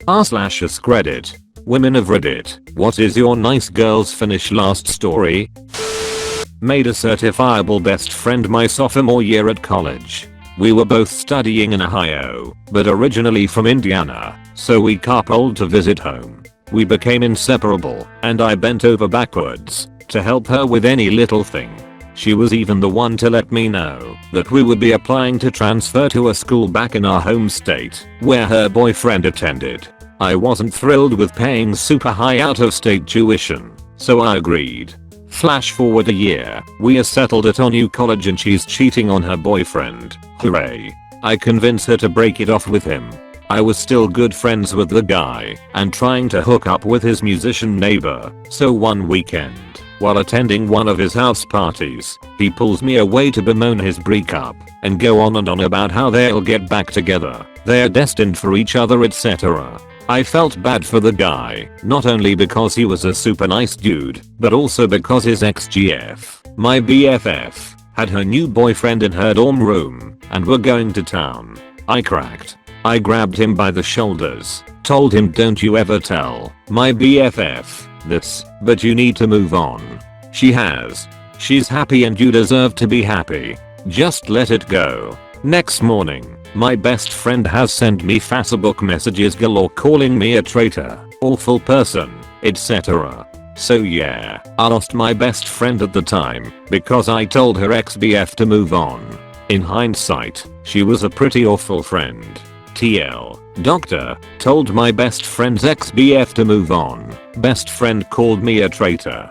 r/AskReddit. Women of Reddit, what is your nice girls finish last story? Made a certifiable best friend my sophomore year at college. We were both studying in Ohio, but originally from Indiana, so we carpooled to visit home. We became inseparable, and I bent over backwards to help her with any little thing. She was even the one to let me know that we would be applying to transfer to a school back in our home state, where her boyfriend attended. I wasn't thrilled with paying super high out-of-state tuition, so I agreed. Flash forward a year, we are settled at our new college and she's cheating on her boyfriend. Hooray. I convince her to break it off with him. I was still good friends with the guy and trying to hook up with his musician neighbor, so one weekend, while attending one of his house parties, he pulls me away to bemoan his breakup and go on and on about how they'll get back together, they're destined for each other, etc. I felt bad for the guy, not only because he was a super nice dude, but also because his ex-GF, my BFF, had her new boyfriend in her dorm room and were going to town. I cracked. I grabbed him by the shoulders, told him, don't you ever tell my BFF this, but you need to move on. She has. She's happy and you deserve to be happy. Just let it go. Next morning, my best friend has sent me Facebook messages galore calling me a traitor, awful person, etc. So yeah, I lost my best friend at the time because I told her ex-BF to move on. In hindsight, she was a pretty awful friend. TL. Doctor told my best friend's ex-BF to move on. Best friend called me a traitor.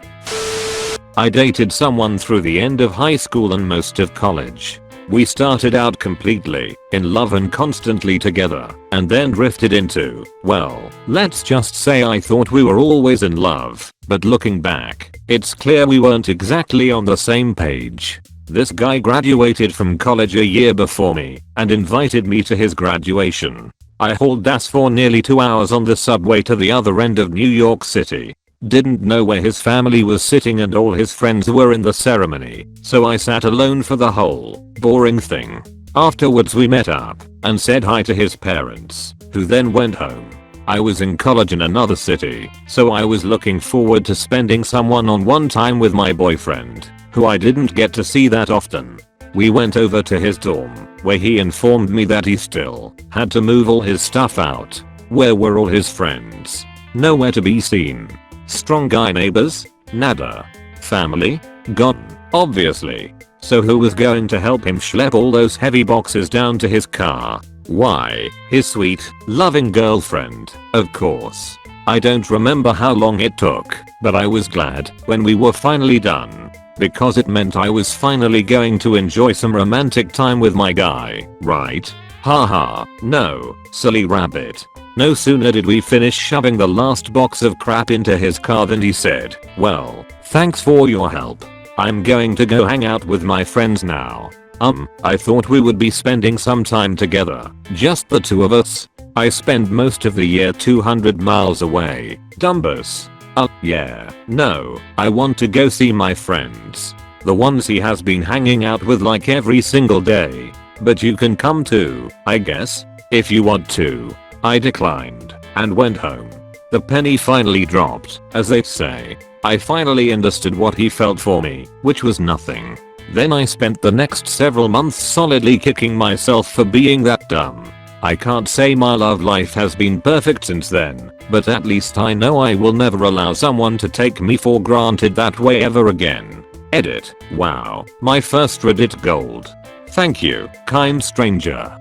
I dated someone through the end of high school and most of college. We started out completely in love and constantly together, and then drifted into, well, let's just say I thought we were always in love, but looking back, it's clear we weren't exactly on the same page. This guy graduated from college a year before me and invited me to his graduation. I hauled ass for nearly 2 hours on the subway to the other end of New York City. Didn't know where his family was sitting and all his friends were in the ceremony, so I sat alone for the whole boring thing. Afterwards we met up and said hi to his parents, who then went home. I was in college in another city, so I was looking forward to spending some one-on-one time with my boyfriend, who I didn't get to see that often. We went over to his dorm, where he informed me that he still had to move all his stuff out. Where were all his friends? Nowhere to be seen. Strong guy neighbors? Nada. Family? Gone, obviously. So who was going to help him schlep all those heavy boxes down to his car? Why, his sweet, loving girlfriend, of course. I don't remember how long it took, but I was glad when we were finally done, because it meant I was finally going to enjoy some romantic time with my guy, right? Haha, no, silly rabbit. No sooner did we finish shoving the last box of crap into his car than he said, well, thanks for your help. I'm going to go hang out with my friends now. I thought we would be spending some time together, just the two of us. I spend most of the year 200 miles away, Dumbus. Yeah, no, I want to go see my friends. The ones he has been hanging out with like every single day. But you can come too, I guess, if you want to. I declined and went home. The penny finally dropped, as they say. I finally understood what he felt for me, which was nothing. Then I spent the next several months solidly kicking myself for being that dumb. I can't say my love life has been perfect since then, but at least I know I will never allow someone to take me for granted that way ever again. Edit. Wow, my first Reddit gold. Thank you, kind stranger.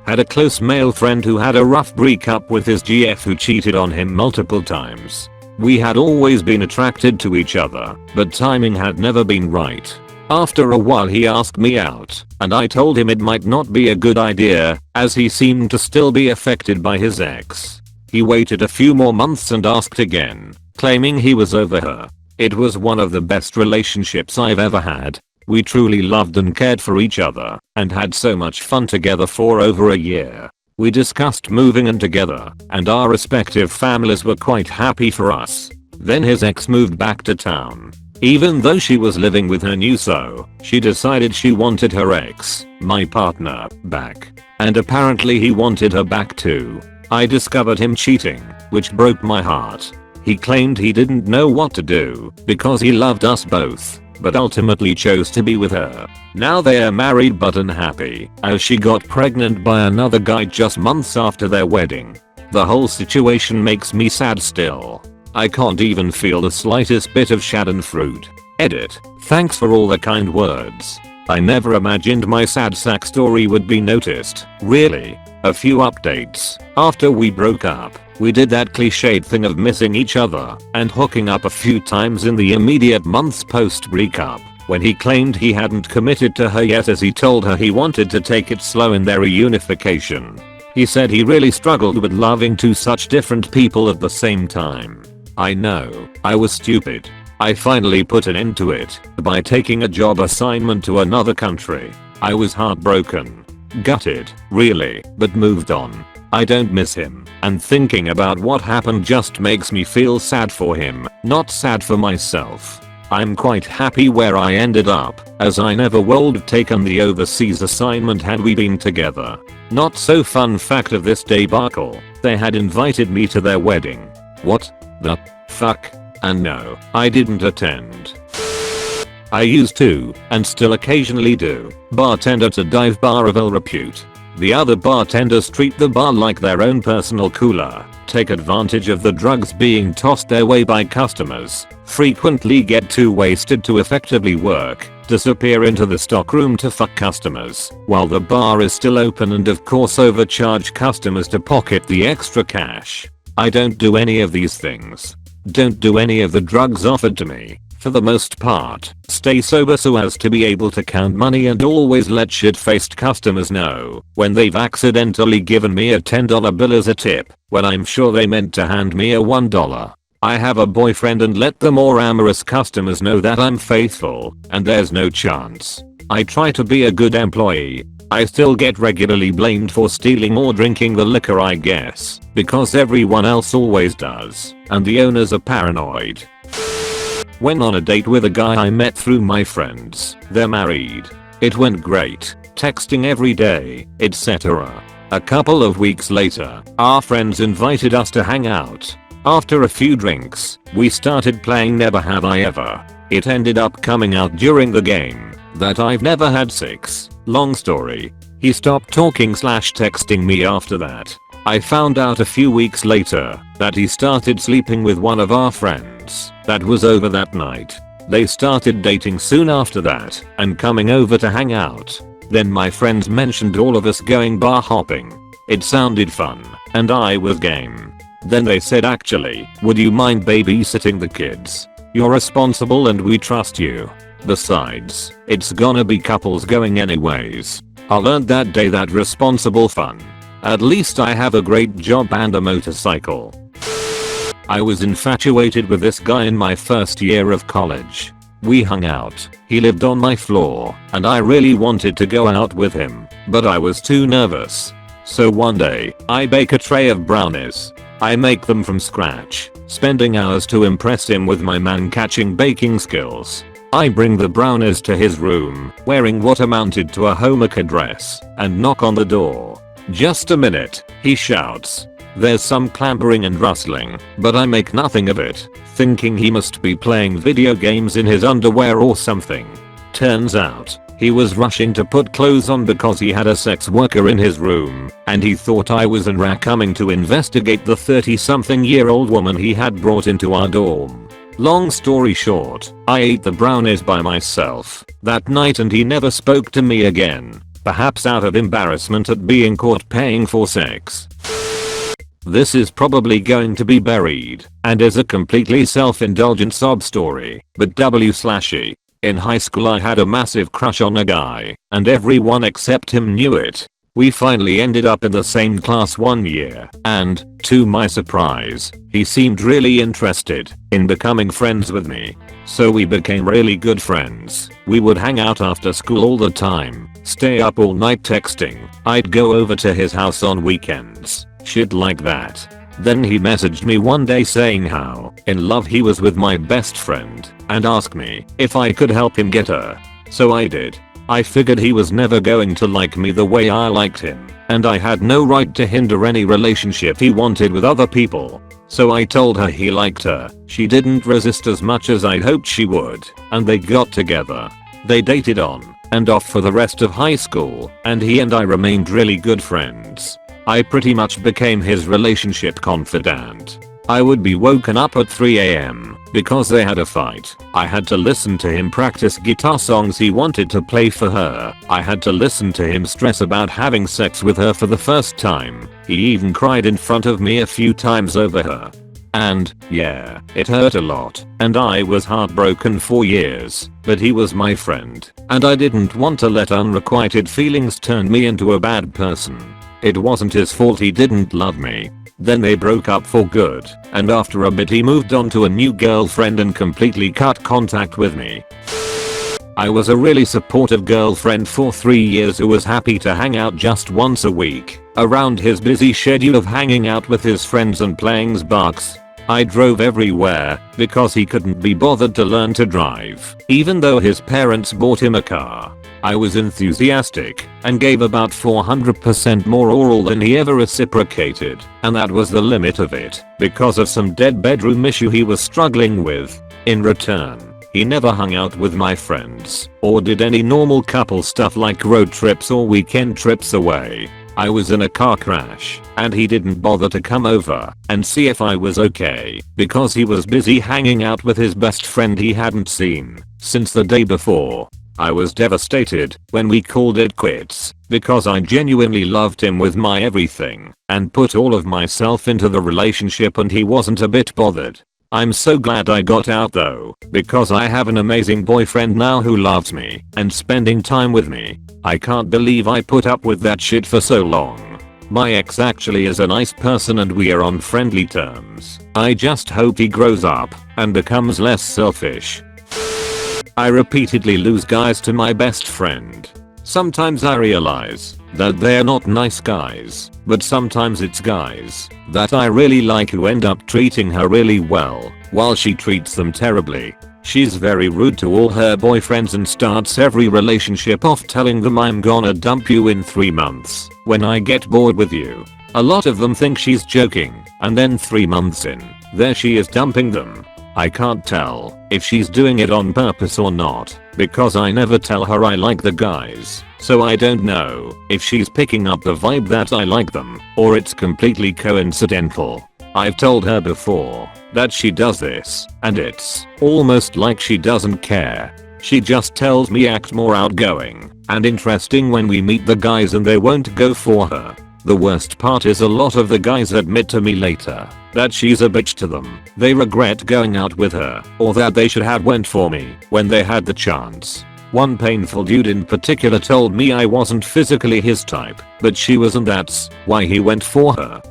Had a close male friend who had a rough breakup with his GF who cheated on him multiple times. We had always been attracted to each other, but timing had never been right. After a while he asked me out, and I told him it might not be a good idea, as he seemed to still be affected by his ex. He waited a few more months and asked again, claiming he was over her. It was one of the best relationships I've ever had. We truly loved and cared for each other, and had so much fun together for over a year. We discussed moving in together, and our respective families were quite happy for us. Then his ex moved back to town. Even though she was living with her new so, she decided she wanted her ex, my partner, back. And apparently he wanted her back too. I discovered him cheating, which broke my heart. He claimed he didn't know what to do because he loved us both, but ultimately chose to be with her. Now they are married but unhappy, as she got pregnant by another guy just months after their wedding. The whole situation makes me sad still. I can't even feel the slightest bit of schadenfreude. Edit. Thanks for all the kind words. I never imagined my sad sack story would be noticed, really. A few updates. After we broke up, we did that cliched thing of missing each other and hooking up a few times in the immediate months post breakup, when he claimed he hadn't committed to her yet as he told her he wanted to take it slow in their reunification. He said he really struggled with loving two such different people at the same time. I know, I was stupid. I finally put an end to it by taking a job assignment to another country. I was heartbroken. Gutted, really, but moved on. I don't miss him, and thinking about what happened just makes me feel sad for him, not sad for myself. I'm quite happy where I ended up, as I never would have taken the overseas assignment had we been together. Not so fun fact of this debacle, they had invited me to their wedding. What the fuck? And no, I didn't attend. I used to, and still occasionally do, bartend at a dive bar of ill repute. The other bartenders treat the bar like their own personal cooler, take advantage of the drugs being tossed their way by customers, frequently get too wasted to effectively work, disappear into the stockroom to fuck customers, while the bar is still open, and of course overcharge customers to pocket the extra cash. I don't do any of these things. Don't do any of the drugs offered to me. For the most part, stay sober so as to be able to count money and always let shit-faced customers know when they've accidentally given me a $10 bill as a tip, when I'm sure they meant to hand me a $1. I have a boyfriend and let the more amorous customers know that I'm faithful, and there's no chance. I try to be a good employee. I still get regularly blamed for stealing or drinking the liquor, I guess, because everyone else always does, and the owners are paranoid. Went on a date with a guy I met through my friends. They're married. It went great, texting every day, etc. A couple of weeks later, our friends invited us to hang out. After a few drinks, we started playing Never Have I Ever. It ended up coming out during the game that I've never had sex. Long story. He stopped talking/texting me after that. I found out a few weeks later that he started sleeping with one of our friends that was over that night. They started dating soon after that and coming over to hang out. Then my friends mentioned all of us going bar hopping. It sounded fun, and I was game. Then they said, actually, would you mind babysitting the kids? You're responsible and we trust you. Besides, it's gonna be couples going anyways. I learned that day that responsible fun. At least I have a great job and a motorcycle. I was infatuated with this guy in my first year of college. We hung out, he lived on my floor, and I really wanted to go out with him, but I was too nervous. So one day, I bake a tray of brownies. I make them from scratch, spending hours to impress him with my man-catching baking skills. I bring the brownies to his room, wearing what amounted to a homemaker dress, and knock on the door. Just a minute, he shouts. There's some clambering and rustling, but I make nothing of it, thinking he must be playing video games in his underwear or something. Turns out, he was rushing to put clothes on because he had a sex worker in his room, and he thought I was coming to investigate the 30-something-year-old woman he had brought into our dorm. Long story short, I ate the brownies by myself that night and he never spoke to me again. Perhaps out of embarrassment at being caught paying for sex. This is probably going to be buried and is a completely self-indulgent sob story, but w/e. In high school I had a massive crush on a guy, and everyone except him knew it. We finally ended up in the same class one year, and, to my surprise, he seemed really interested in becoming friends with me. So we became really good friends. We would hang out after school all the time, stay up all night texting. I'd go over to his house on weekends, shit like that. Then he messaged me one day saying how in love he was with my best friend and asked me if I could help him get her. So I did. I figured he was never going to like me the way I liked him, and I had no right to hinder any relationship he wanted with other people. So I told her he liked her. She didn't resist as much as I'd hoped she would, and they got together. They dated on and off for the rest of high school, and he and I remained really good friends. I pretty much became his relationship confidant. I would be woken up at 3 AM because they had a fight. I had to listen to him practice guitar songs he wanted to play for her. I had to listen to him stress about having sex with her for the first time. He even cried in front of me a few times over her. And, yeah, it hurt a lot, and I was heartbroken for years, but he was my friend, and I didn't want to let unrequited feelings turn me into a bad person. It wasn't his fault he didn't love me. Then they broke up for good, and after a bit he moved on to a new girlfriend and completely cut contact with me. I was a really supportive girlfriend for 3 years who was happy to hang out just once a week, around his busy schedule of hanging out with his friends and playing Xbox. I drove everywhere because he couldn't be bothered to learn to drive, even though his parents bought him a car. I was enthusiastic and gave about 400% more oral than he ever reciprocated, and that was the limit of it because of some dead bedroom issue he was struggling with. In return, he never hung out with my friends or did any normal couple stuff like road trips or weekend trips away. I was in a car crash and he didn't bother to come over and see if I was okay because he was busy hanging out with his best friend he hadn't seen since the day before. I was devastated when we called it quits because I genuinely loved him with my everything and put all of myself into the relationship and he wasn't a bit bothered. I'm so glad I got out though, because I have an amazing boyfriend now who loves me and spending time with me. I can't believe I put up with that shit for so long. My ex actually is a nice person and we are on friendly terms. I just hope he grows up and becomes less selfish. I repeatedly lose guys to my best friend. Sometimes I realize that they're not nice guys, but sometimes it's guys that I really like who end up treating her really well while she treats them terribly. She's very rude to all her boyfriends and starts every relationship off telling them I'm gonna dump you in 3 months when I get bored with you. A lot of them think she's joking, and then 3 months in, there she is dumping them. I can't tell if she's doing it on purpose or not because I never tell her I like the guys, so I don't know if she's picking up the vibe that I like them or it's completely coincidental. I've told her before that she does this and it's almost like she doesn't care. She just tells me act more outgoing and interesting when we meet the guys and they won't go for her. The worst part is a lot of the guys admit to me later that she's a bitch to them. They regret going out with her or that they should have went for me when they had the chance. One painful dude in particular told me I wasn't physically his type, but she was and that's why he went for her.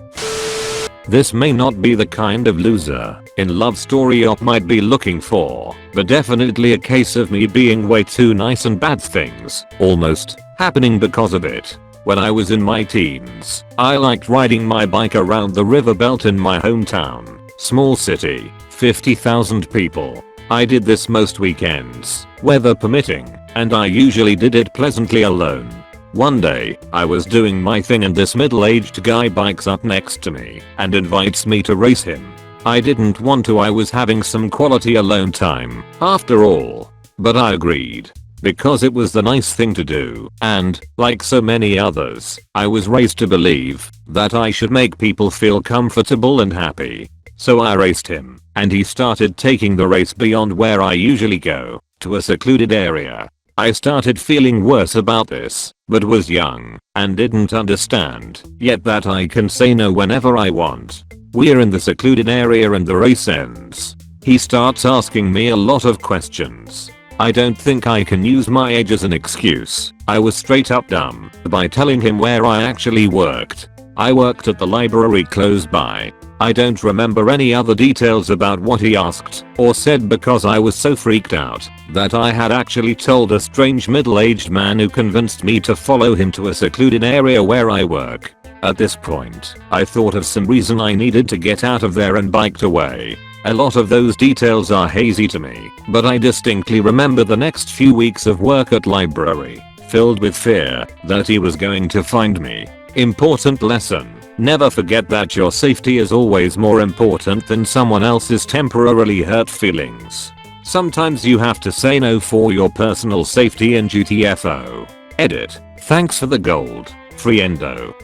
This may not be the kind of loser in love story you might be looking for, but definitely a case of me being way too nice and bad things almost happening because of it. When I was in my teens, I liked riding my bike around the river belt in my hometown. Small city, 50,000 people. I did this most weekends, weather permitting, and I usually did it pleasantly alone. One day, I was doing my thing and this middle-aged guy bikes up next to me and invites me to race him. I didn't want to, I was having some quality alone time, after all. But I agreed. Because it was the nice thing to do, and, like so many others, I was raised to believe that I should make people feel comfortable and happy. So I raced him, and he started taking the race beyond where I usually go, to a secluded area. I started feeling worse about this, but was young, and didn't understand, yet that I can say no whenever I want. We're in the secluded area and the race ends. He starts asking me a lot of questions. I don't think I can use my age as an excuse. I was straight up dumb by telling him where I actually worked. I worked at the library close by. I don't remember any other details about what he asked or said because I was so freaked out that I had actually told a strange middle-aged man who convinced me to follow him to a secluded area where I work. At this point, I thought of some reason I needed to get out of there and biked away. A lot of those details are hazy to me, but I distinctly remember the next few weeks of work at library, filled with fear that he was going to find me. Important lesson. Never forget that your safety is always more important than someone else's temporarily hurt feelings. Sometimes you have to say no for your personal safety and GTFO. Edit. Thanks for the gold. Friendo.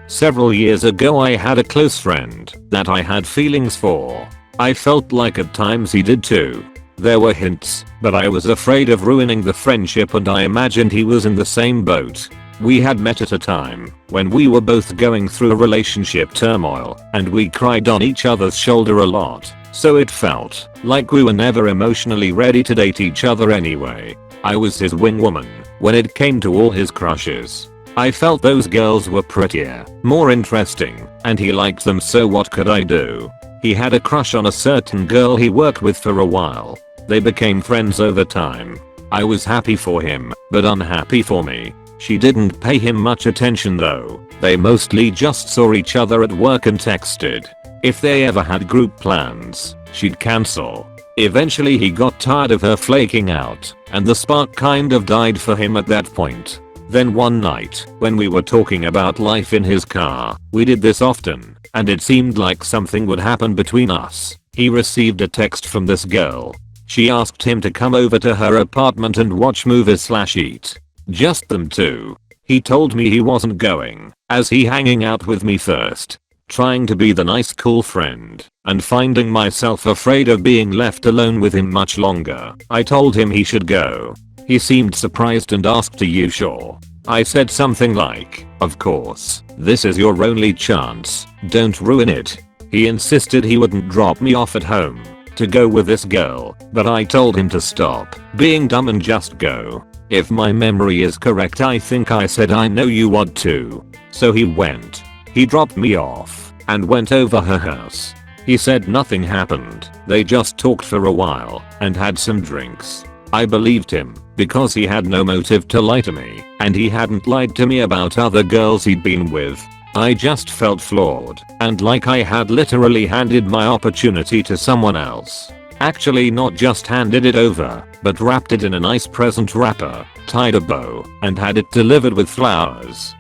Several years ago I had a close friend that I had feelings for. I felt like at times he did too. There were hints, but I was afraid of ruining the friendship and I imagined he was in the same boat. We had met at a time when we were both going through a relationship turmoil and we cried on each other's shoulder a lot, so it felt like we were never emotionally ready to date each other anyway. I was his wingwoman when it came to all his crushes. I felt those girls were prettier, more interesting, and he liked them, so what could I do? He had a crush on a certain girl he worked with for a while. They became friends over time. I was happy for him, but unhappy for me. She didn't pay him much attention though. They mostly just saw each other at work and texted. If they ever had group plans, she'd cancel. Eventually he got tired of her flaking out, and the spark kind of died for him at that point. Then one night, when we were talking about life in his car, we did this often, and it seemed like something would happen between us. He received a text from this girl. She asked him to come over to her apartment and watch movies/eat. Just them two. He told me he wasn't going, as he hanging out with me first. Trying to be the nice cool friend, and finding myself afraid of being left alone with him much longer. I told him he should go. He seemed surprised and asked, "Are you sure?" I said something like, "Of course, this is your only chance, don't ruin it." He insisted he wouldn't drop me off at home to go with this girl, but I told him to stop being dumb and just go. If my memory is correct, I think I said, "I know you want to." So he went. He dropped me off and went over her house. He said nothing happened. They just talked for a while and had some drinks. I believed him because he had no motive to lie to me, and he hadn't lied to me about other girls he'd been with. I just felt flawed and like I had literally handed my opportunity to someone else. Actually, not just handed it over, but wrapped it in a nice present wrapper, tied a bow, and had it delivered with flowers.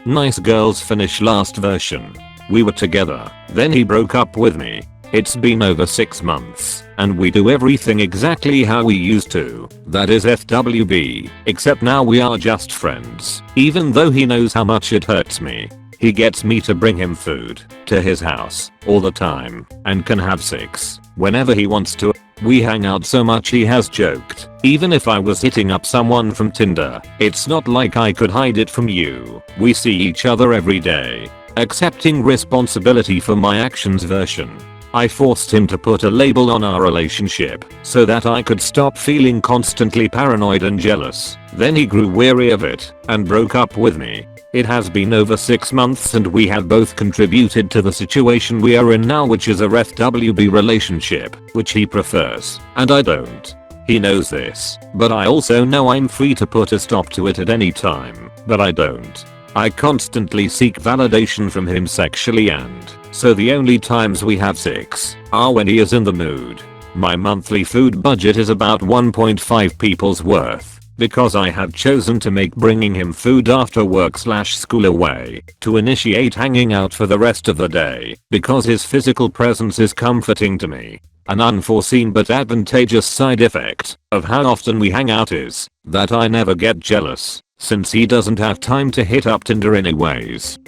Nice girls finish last version. We were together, then he broke up with me. It's been over 6 months, and we do everything exactly how we used to, that is FWB, except now we are just friends, even though he knows how much it hurts me. He gets me to bring him food to his house all the time and can have sex whenever he wants to. We hang out so much, he has joked, even if I was hitting up someone from Tinder, it's not like I could hide it from you. We see each other every day. Accepting responsibility for my actions version. I forced him to put a label on our relationship so that I could stop feeling constantly paranoid and jealous. Then he grew weary of it and broke up with me. It has been over 6 months and we have both contributed to the situation we are in now, which is a FWB relationship, which he prefers, and I don't. He knows this, but I also know I'm free to put a stop to it at any time, but I don't. I constantly seek validation from him sexually, and so the only times we have sex are when he is in the mood. My monthly food budget is about 1.5 people's worth, because I have chosen to make bringing him food after work/school a way to initiate hanging out for the rest of the day, because his physical presence is comforting to me. An unforeseen but advantageous side effect of how often we hang out is that I never get jealous, since he doesn't have time to hit up Tinder anyways.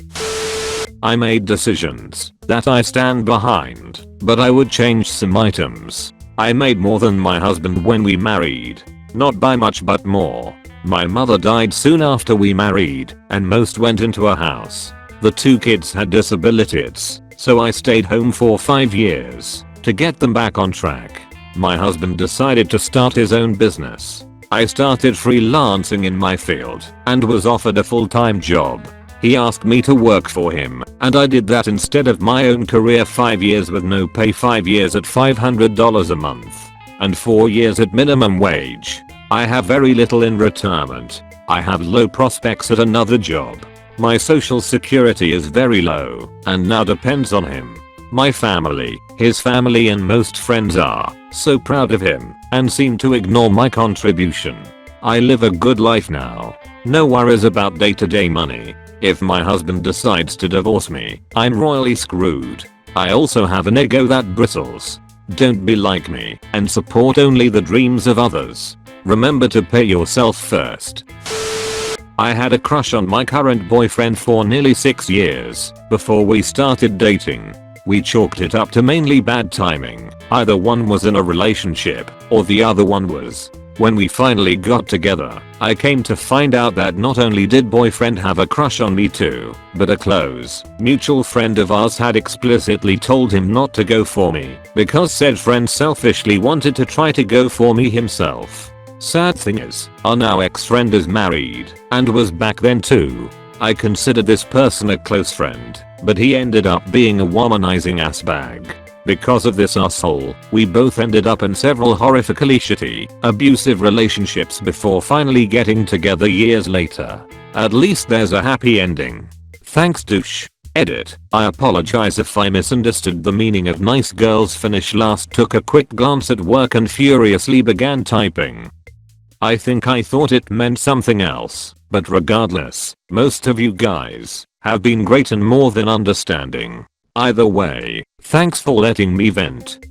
I made decisions that I stand behind, but I would change some items. I made more than my husband when we married. Not by much, but more. My mother died soon after we married, and most went into a house. The 2 kids had disabilities, so I stayed home for 5 years to get them back on track. My husband decided to start his own business. I started freelancing in my field and was offered a full-time job. He asked me to work for him, and I did that instead of my own career. 5 years with no pay, 5 years at $500 a month, and 4 years at minimum wage. I have very little in retirement. I have low prospects at another job. My social security is very low, and now depends on him. My family, his family and most friends are so proud of him and seem to ignore my contribution. I live a good life now. No worries about day-to-day money. If my husband decides to divorce me, I'm royally screwed. I also have an ego that bristles. Don't be like me and support only the dreams of others. Remember to pay yourself first. I had a crush on my current boyfriend for nearly 6 years before we started dating. We chalked it up to mainly bad timing. Either one was in a relationship or the other one was. When we finally got together, I came to find out that not only did boyfriend have a crush on me too, but a close, mutual friend of ours had explicitly told him not to go for me because said friend selfishly wanted to try to go for me himself. Sad thing is, our now ex-friend is married and was back then too. I considered this person a close friend, but he ended up being a womanizing ass bag. Because of this asshole, we both ended up in several horrifically shitty, abusive relationships before finally getting together years later. At least there's a happy ending. Thanks douche. Edit. I apologize if I misunderstood the meaning of nice girls finish last. Took a quick glance at work and furiously began typing. I think I thought it meant something else, but regardless, most of you guys have been great and more than understanding. Either way, thanks for letting me vent.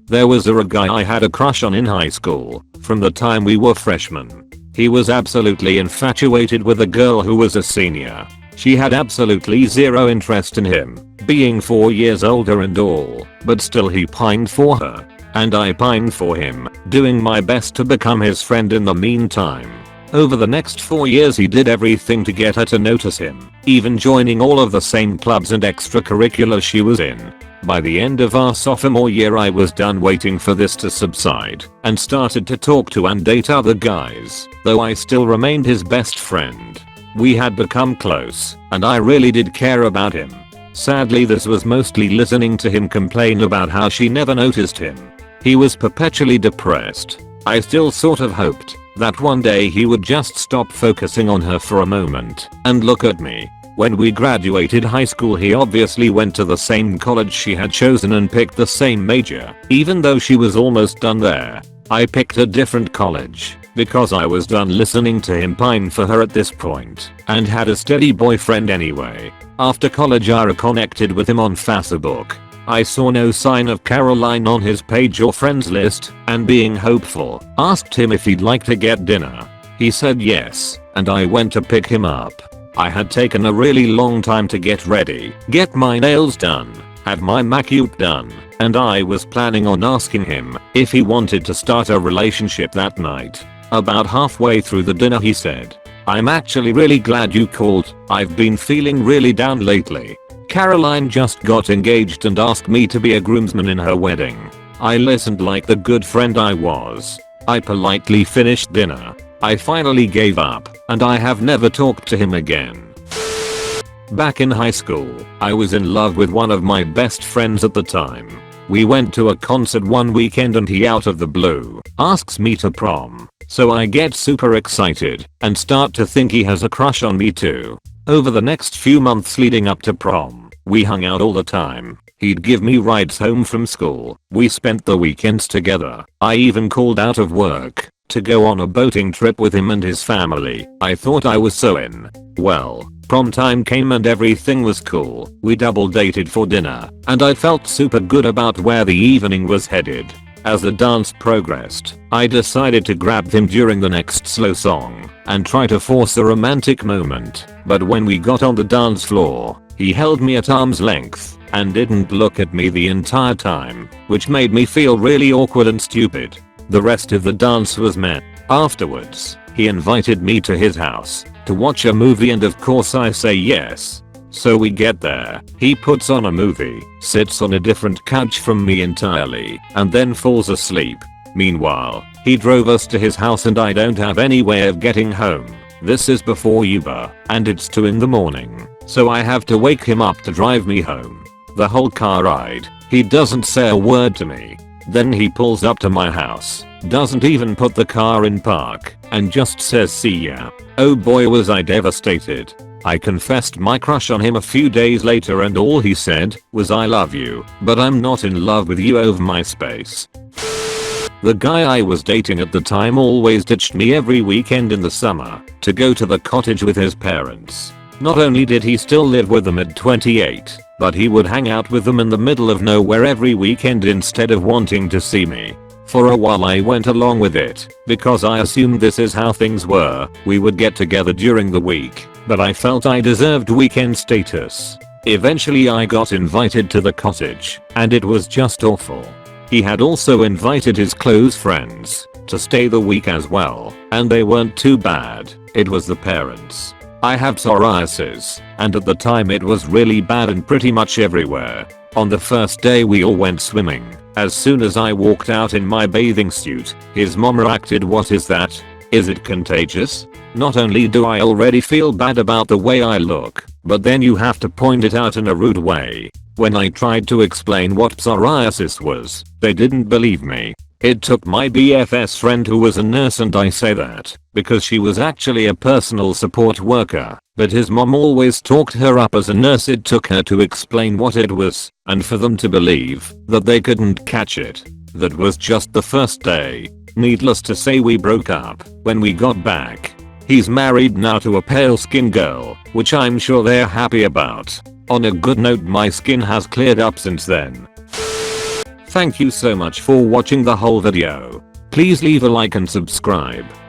There was a guy I had a crush on in high school from the time we were freshmen. He was absolutely infatuated with a girl who was a senior. She had absolutely zero interest in him, being 4 years older and all, but still he pined for her. And I pined for him, doing my best to become his friend in the meantime. Over the next 4 years he did everything to get her to notice him, even joining all of the same clubs and extracurriculars she was in. By the end of our sophomore year I was done waiting for this to subside and started to talk to and date other guys, though I still remained his best friend. We had become close, and I really did care about him. Sadly this was mostly listening to him complain about how she never noticed him. He was perpetually depressed. I still sort of hoped that one day he would just stop focusing on her for a moment and look at me. When we graduated high school he obviously went to the same college she had chosen and picked the same major, even though she was almost done there. I picked a different college because I was done listening to him pine for her at this point and had a steady boyfriend anyway. After college I reconnected with him on Facebook. I saw no sign of Caroline on his page or friends list, and being hopeful, asked him if he'd like to get dinner. He said yes, and I went to pick him up. I had taken a really long time to get ready, get my nails done, have my manicure done, and I was planning on asking him if he wanted to start a relationship that night. About halfway through the dinner he said, "I'm actually really glad you called, I've been feeling really down lately. Caroline just got engaged and asked me to be a groomsman in her wedding." I listened like the good friend I was. I politely finished dinner. I finally gave up, and I have never talked to him again. Back in high school, I was in love with one of my best friends at the time. We went to a concert one weekend and he out of the blue asks me to prom. So I get super excited and start to think he has a crush on me too. Over the next few months leading up to prom, we hung out all the time. He'd give me rides home from school. We spent the weekends together. I even called out of work to go on a boating trip with him and his family. I thought I was so in. Well, prom time came and everything was cool. We double dated for dinner, and I felt super good about where the evening was headed. As the dance progressed, I decided to grab him during the next slow song and try to force a romantic moment. But when we got on the dance floor, he held me at arm's length and didn't look at me the entire time, which made me feel really awkward and stupid. The rest of the dance was meh. Afterwards, he invited me to his house to watch a movie, and of course I say yes. So we get there, he puts on a movie, sits on a different couch from me entirely, and then falls asleep. Meanwhile, he drove us to his house and I don't have any way of getting home. This is before Uber, and it's 2 in the morning, so I have to wake him up to drive me home. The whole car ride, he doesn't say a word to me. Then he pulls up to my house, doesn't even put the car in park, and just says see ya. Oh boy was I devastated. I confessed my crush on him a few days later and all he said was I love you, but I'm not in love with you over MySpace. The guy I was dating at the time always ditched me every weekend in the summer to go to the cottage with his parents. Not only did he still live with them at 28, but he would hang out with them in the middle of nowhere every weekend instead of wanting to see me. For a while I went along with it, because I assumed this is how things were, we would get together during the week, but I felt I deserved weekend status. Eventually I got invited to the cottage, and it was just awful. He had also invited his close friends to stay the week as well, and they weren't too bad. It was the parents. I have psoriasis, and at the time it was really bad and pretty much everywhere. On the first day we all went swimming. As soon as I walked out in my bathing suit, his mom reacted, "What is that? Is it contagious?" Not only do I already feel bad about the way I look, but then you have to point it out in a rude way. When I tried to explain what psoriasis was, they didn't believe me. It took my BFS friend who was a nurse, and I say that because she was actually a personal support worker, but his mom always talked her up as a nurse. It took her to explain what it was, and for them to believe that they couldn't catch it. That was just the first day. Needless to say, we broke up when we got back. He's married now to a pale skinned girl, which I'm sure they're happy about. On a good note, my skin has cleared up since then. Thank you so much for watching the whole video. Please leave a like and subscribe.